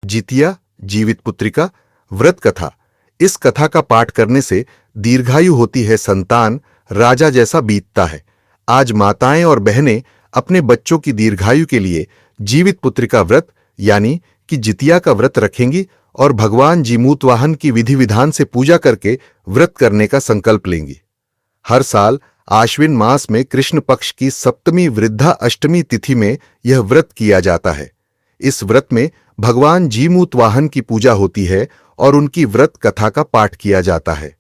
जितिया, जीवित पुत्रिका, व्रत कथा। इस कथा का पाठ करने से दीर्घायु होती है, संतान राजा जैसा बीतता है। आज माताएं और बहनें अपने बच्चों की दीर्घायु के लिए जीवित पुत्रिका व्रत यानी कि जितिया का व्रत रखेंगी और भगवान जीमूतवाहन की विधि विधान से पूजा करके व्रत करने का संकल्प लेंगी। हर साल आश्विन मास में कृष्ण पक्ष की सप्तमी वृद्धा अष्टमी तिथि में यह व्रत किया जाता है। इस व्रत में भगवान जीमूतवाहन की पूजा होती है और उनकी व्रत कथा का पाठ किया जाता है।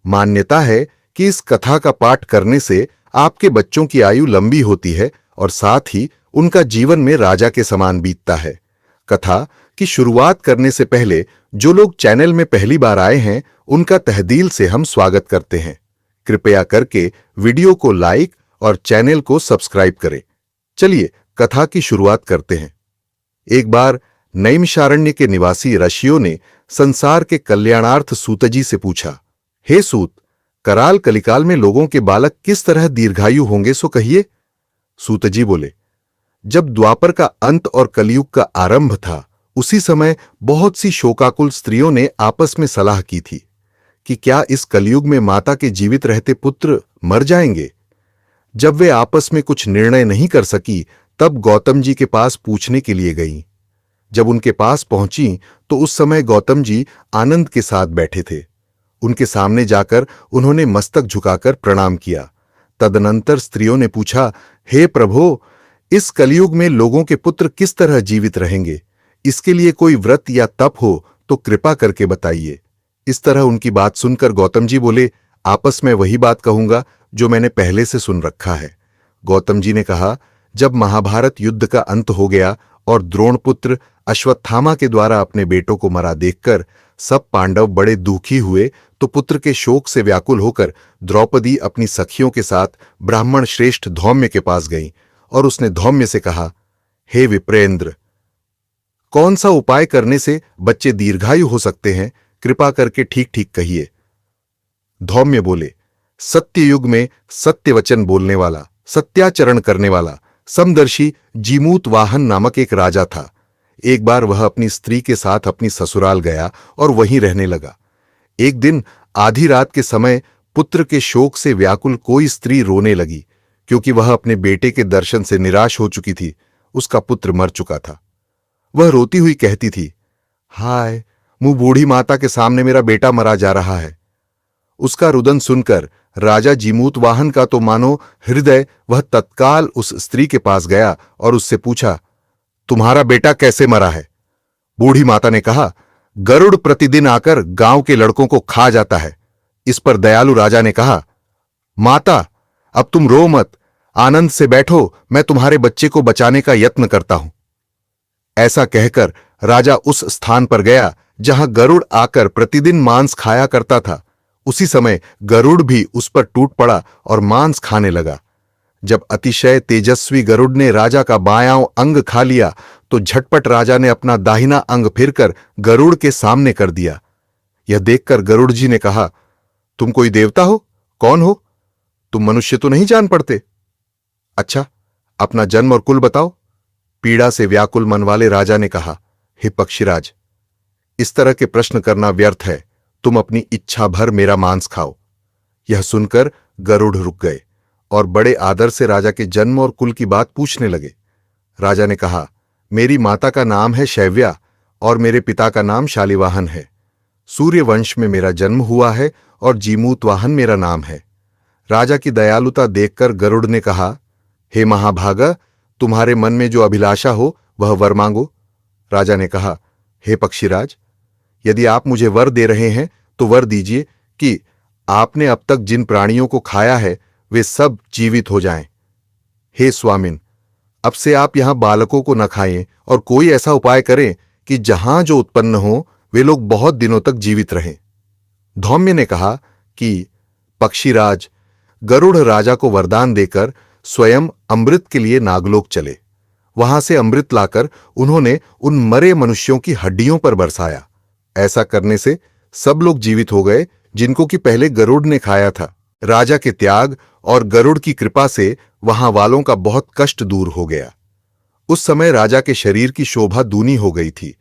मान्यता है कि इस कथा का पाठ करने से आपके बच्चों की आयु लंबी होती है और साथ ही उनका जीवन में राजा के समान बीतता है। कथा की शुरुआत करने से पहले जो लोग चैनल में पहली बार आए हैं, उनका तहेदिल से हम स्वागत करते हैं। कृपया करके वीडियो को लाइक और चैनल को सब्सक्राइब करें। चलिए कथा की शुरुआत करते हैं। एक बार नैमिषारण्य के निवासी ऋषियों ने संसार के कल्याणार्थ सूतजी से पूछा, हे सूत, कराल कलिकाल में लोगों के बालक किस तरह दीर्घायु होंगे सो कहिए। सूतजी बोले, जब द्वापर का अंत और कलयुग का आरंभ था, उसी समय बहुत सी शोकाकुल स्त्रियों ने आपस में सलाह की थी कि क्या इस कलयुग में माता के जीवित रहते पुत्र मर जाएंगे। जब वे आपस में कुछ निर्णय नहीं कर सकी, तब गौतम जी के पास पूछने के लिए गईं। जब उनके पास पहुंची तो उस समय गौतम जी आनंद के साथ बैठे थे। उनके सामने जाकर उन्होंने मस्तक झुकाकर प्रणाम किया। तदनंतर स्त्रियों ने पूछा, हे प्रभो, इस कलयुग में लोगों के पुत्र किस तरह जीवित रहेंगे? इसके लिए कोई व्रत या तप हो तो कृपा करके बताइए। इस तरह उनकी बात सुनकर गौतम जी बोले, आपस में वही बात कहूंगा जो मैंने पहले से सुन रखा है। गौतम जी ने कहा, जब महाभारत युद्ध का अंत हो गया और द्रोणपुत्र अश्वत्थामा के द्वारा अपने बेटों को मरा देखकर सब पांडव बड़े दुखी हुए, तो पुत्र के शोक से व्याकुल होकर द्रौपदी अपनी सखियों के साथ ब्राह्मण श्रेष्ठ धौम्य के पास गई और उसने धौम्य से कहा, हे विप्रेंद्र, कौन सा उपाय करने से बच्चे दीर्घायु हो सकते हैं? कृपा करके ठीक ठीक कहिए। धौम्य बोले, सत्य युग में सत्य वचन बोलने वाला, सत्याचरण करने वाला समदर्शी जीमूतवाहन नामक एक राजा था। एक बार वह अपनी स्त्री के साथ अपनी ससुराल गया और वहीं रहने लगा। एक दिन आधी रात के समय पुत्र के शोक से व्याकुल कोई स्त्री रोने लगी, क्योंकि वह अपने बेटे के दर्शन से निराश हो चुकी थी। उसका पुत्र मर चुका था। वह रोती हुई कहती थी, हाय, मुंह बूढ़ी माता के सामने मेरा बेटा मरा जा रहा है। उसका रुदन सुनकर राजा जीमूतवाहन का तो मानो हृदय, वह तत्काल उस स्त्री के पास गया और उससे पूछा, तुम्हारा बेटा कैसे मरा है? बूढ़ी माता ने कहा, गरुड़ प्रतिदिन आकर गांव के लड़कों को खा जाता है। इस पर दयालु राजा ने कहा, माता, अब तुम रो मत, आनंद से बैठो, मैं तुम्हारे बच्चे को बचाने का यत्न करता हूं। ऐसा कहकर राजा उस स्थान पर गया जहां गरुड़ आकर प्रतिदिन मांस खाया करता था। उसी समय गरुड़ भी उस पर टूट पड़ा और मांस खाने लगा। जब अतिशय तेजस्वी गरुड़ ने राजा का बायां अंग खा लिया, तो झटपट राजा ने अपना दाहिना अंग फिरकर गरुड़ के सामने कर दिया। यह देखकर गरुड़ जी ने कहा, तुम कोई देवता हो? कौन हो? तुम मनुष्य तो नहीं जान पड़ते। अच्छा, अपना जन्म और कुल बताओ। पीड़ा से व्याकुल मन वाले राजा ने कहा, हे पक्षीराज, इस तरह के प्रश्न करना व्यर्थ है। तुम अपनी इच्छा भर मेरा मांस खाओ। यह सुनकर गरुड़ रुक गए और बड़े आदर से राजा के जन्म और कुल की बात पूछने लगे। राजा ने कहा, मेरी माता का नाम है शैव्या और मेरे पिता का नाम शालिवाहन है। सूर्यवंश में मेरा जन्म हुआ है और जीमूतवाहन मेरा नाम है। राजा की दयालुता देखकर गरुड़ ने कहा, हे महाभागा, तुम्हारे मन में जो अभिलाषा हो वह वर मांगो। राजा ने कहा, हे पक्षीराज, यदि आप मुझे वर दे रहे हैं तो वर दीजिए कि आपने अब तक जिन प्राणियों को खाया है वे सब जीवित हो जाएं। हे स्वामिन, अब से आप यहां बालकों को न खाएं और कोई ऐसा उपाय करें कि जहां जो उत्पन्न हो वे लोग बहुत दिनों तक जीवित रहें। धौम्य ने कहा कि पक्षीराज, गरुड़ राजा को वरदान देकर स्वयं अमृत के लिए नागलोक चले। वहां से अमृत लाकर उन्होंने उन मरे मनुष्यों की हड्डियों पर बरसाया। ऐसा करने से सब लोग जीवित हो गए जिनको कि पहले गरुड़ ने खाया था। राजा के त्याग और गरुड़ की कृपा से वहां वालों का बहुत कष्ट दूर हो गया। उस समय राजा के शरीर की शोभा दूनी हो गई थी।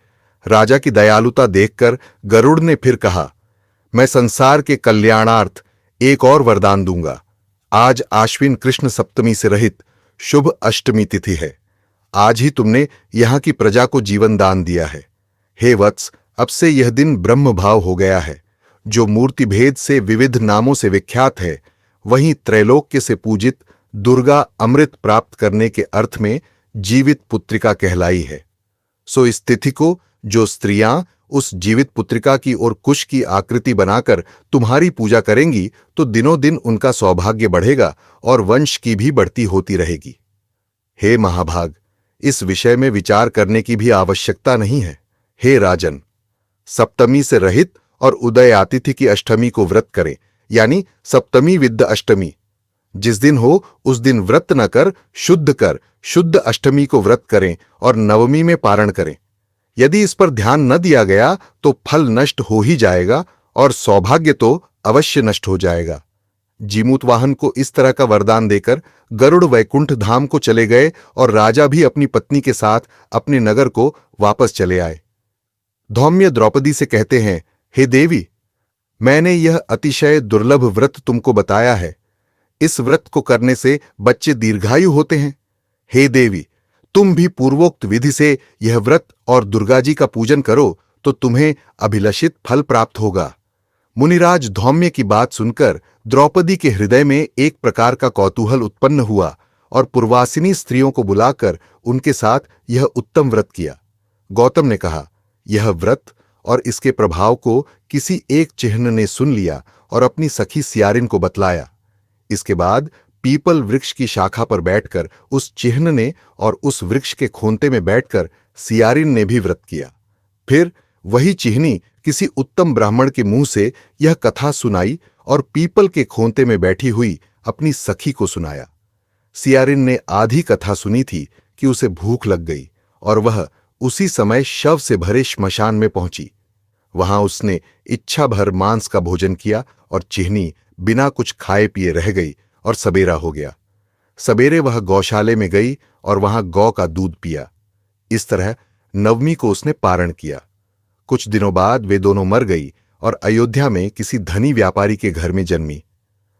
राजा की दयालुता देखकर गरुड़ ने फिर कहा, मैं संसार के कल्याणार्थ एक और वरदान दूंगा। आज आश्विन कृष्ण सप्तमी से रहित शुभ अष्टमी तिथि है। आज ही तुमने यहां की प्रजा को जीवन दान दिया है। हे वत्स, अब से यह दिन ब्रह्म भाव हो गया है। जो मूर्ति भेद से विविध नामों से विख्यात है, वहीं त्रैलोक्य से पूजित दुर्गा अमृत प्राप्त करने के अर्थ में जीवित पुत्रिका कहलाई है। सो इस तिथि को जो स्त्रियां उस जीवित पुत्रिका की ओर कुश की आकृति बनाकर तुम्हारी पूजा करेंगी, तो दिनों दिन उनका सौभाग्य बढ़ेगा और वंश की भी बढ़ती होती रहेगी। हे महाभाग, इस विषय में विचार करने की भी आवश्यकता नहीं है। हे राजन, सप्तमी से रहित और उदय तिथि की अष्टमी को व्रत करें, यानी सप्तमी विद्ध अष्टमी। जिस दिन हो उस दिन व्रत न कर शुद्ध अष्टमी को व्रत करें और नवमी में पारण करें। यदि इस पर ध्यान न दिया गया तो फल नष्ट हो ही जाएगा और सौभाग्य तो अवश्य नष्ट हो जाएगा। जीमूतवाहन को इस तरह का वरदान देकर गरुड़ वैकुंठ धाम को चले गए और राजा भी अपनी पत्नी के साथ अपने नगर को वापस चले आए। धौम्य द्रौपदी से कहते हैं, हे देवी, मैंने यह अतिशय दुर्लभ व्रत तुमको बताया है। इस व्रत को करने से बच्चे दीर्घायु होते हैं। हे देवी, तुम भी पूर्वोक्त विधि से यह व्रत और दुर्गा जी का पूजन करो तो तुम्हें अभिलषित फल प्राप्त होगा। मुनिराज धौम्य की बात सुनकर द्रौपदी के हृदय में एक प्रकार का कौतूहल उत्पन्न हुआ और पूर्वासिनी स्त्रियों को बुलाकर उनके साथ यह उत्तम व्रत किया। गौतम ने कहा, यह व्रत और इसके प्रभाव को किसी एक चिह्न ने सुन लिया और अपनी सखी सियारिन को बतलाया। इसके बाद पीपल वृक्ष की शाखा पर बैठकर उस चिह्न ने और उस वृक्ष के खोंते में बैठकर सियारिन ने भी व्रत किया। फिर वही चिह्नी किसी उत्तम ब्राह्मण के मुंह से यह कथा सुनाई और पीपल के खोंते में बैठी हुई अपनी सखी को सुनाया। सियारिन ने आधी कथा सुनी थी कि उसे भूख लग गई और वह उसी समय शव से भरे श्मशान में पहुंची। वहां उसने इच्छा भर मांस का भोजन किया और चिह्नी बिना कुछ खाए पिए रह गई और सबेरा हो गया। सबेरे वह गौशाले में गई और वहां गौ का दूध पिया। इस तरह नवमी को उसने पारण किया। कुछ दिनों बाद वे दोनों मर गई और अयोध्या में किसी धनी व्यापारी के घर में जन्मी।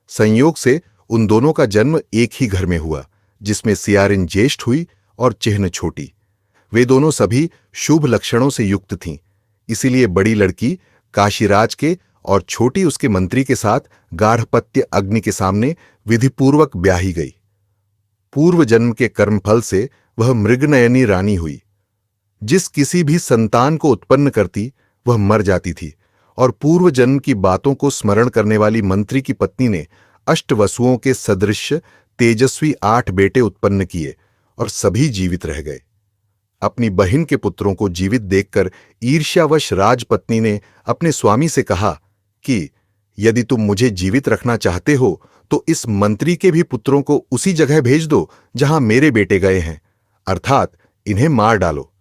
संयोग से उन दोनों का जन्म एक ही घर में हुआ, जिसमें सियारिन ज्येष्ठ हुई और चिह्न छोटी। वे दोनों सभी शुभ लक्षणों से युक्त थीं, इसीलिए बड़ी लड़की काशीराज के और छोटी उसके मंत्री के साथ गाढ़पत्य अग्नि के सामने विधिपूर्वक ब्याही गई। पूर्व जन्म के कर्मफल से वह मृगनयनी रानी हुई। जिस किसी भी संतान को उत्पन्न करती वह मर जाती थी और पूर्व जन्म की बातों को स्मरण करने वाली मंत्री की पत्नी ने अष्टवसुओं के सदृश तेजस्वी 8 बेटे उत्पन्न किए और सभी जीवित रह गए। अपनी बहन के पुत्रों को जीवित देखकर ईर्ष्यावश राजपत्नी ने अपने स्वामी से कहा कि यदि तुम मुझे जीवित रखना चाहते हो तो इस मंत्री के भी पुत्रों को उसी जगह भेज दो जहां मेरे बेटे गए हैं, अर्थात इन्हें मार डालो।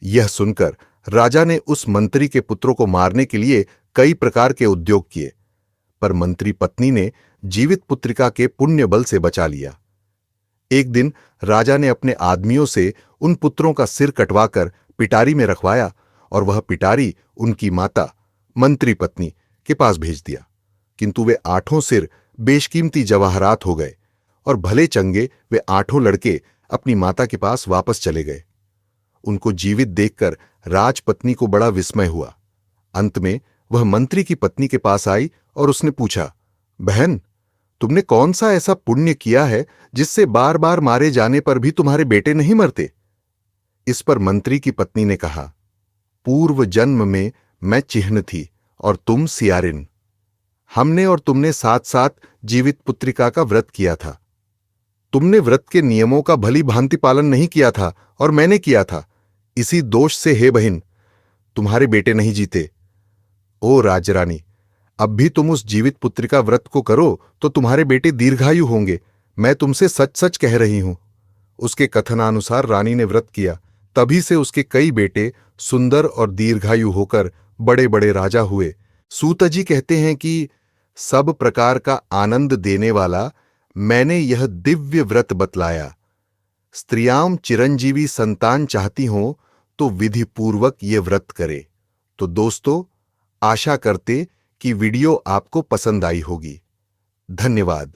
यह सुनकर राजा ने उस मंत्री के पुत्रों को मारने के लिए कई प्रकार के उद्योग किए, पर मंत्री पत्नी ने जीवित पुत्रिका के पुण्य बल से बचा लिया। एक दिन राजा ने अपने आदमियों से उन पुत्रों का सिर कटवाकर पिटारी में रखवाया और वह पिटारी उनकी माता मंत्री पत्नी के पास भेज दिया, किंतु वे 8 सिर बेशकीमती जवाहरात हो गए और भले चंगे वे 8 लड़के अपनी माता के पास वापस चले गए। उनको जीवित देखकर राजपत्नी को बड़ा विस्मय हुआ। अंत में वह मंत्री की पत्नी के पास आई और उसने पूछा, बहन, तुमने कौन सा ऐसा पुण्य किया है जिससे बार बार मारे जाने पर भी तुम्हारे बेटे नहीं मरते? इस पर मंत्री की पत्नी ने कहा, पूर्व जन्म में मैं चिह्न थी और तुम सियारिन। हमने और तुमने साथ साथ जीवित पुत्रिका का व्रत किया था। तुमने व्रत के नियमों का भली भांति पालन नहीं किया था और मैंने किया था। इसी दोष से हे बहन, तुम्हारे बेटे नहीं जीते। ओ राजरानी, अब भी तुम उस जीवित पुत्रिका व्रत को करो तो तुम्हारे बेटे दीर्घायु होंगे। मैं तुमसे सच सच कह रही हूं। उसके कथनानुसार रानी ने व्रत किया, तभी से उसके कई बेटे सुंदर और दीर्घायु होकर बड़े बड़े राजा हुए। सूतजी कहते हैं कि सब प्रकार का आनंद देने वाला मैंने यह दिव्य व्रत बतलाया। स्त्रियां चिरंजीवी संतान चाहती हों तो विधि पूर्वक ये व्रत करे। तो दोस्तों, आशा करते कि वीडियो आपको पसंद आई होगी। धन्यवाद।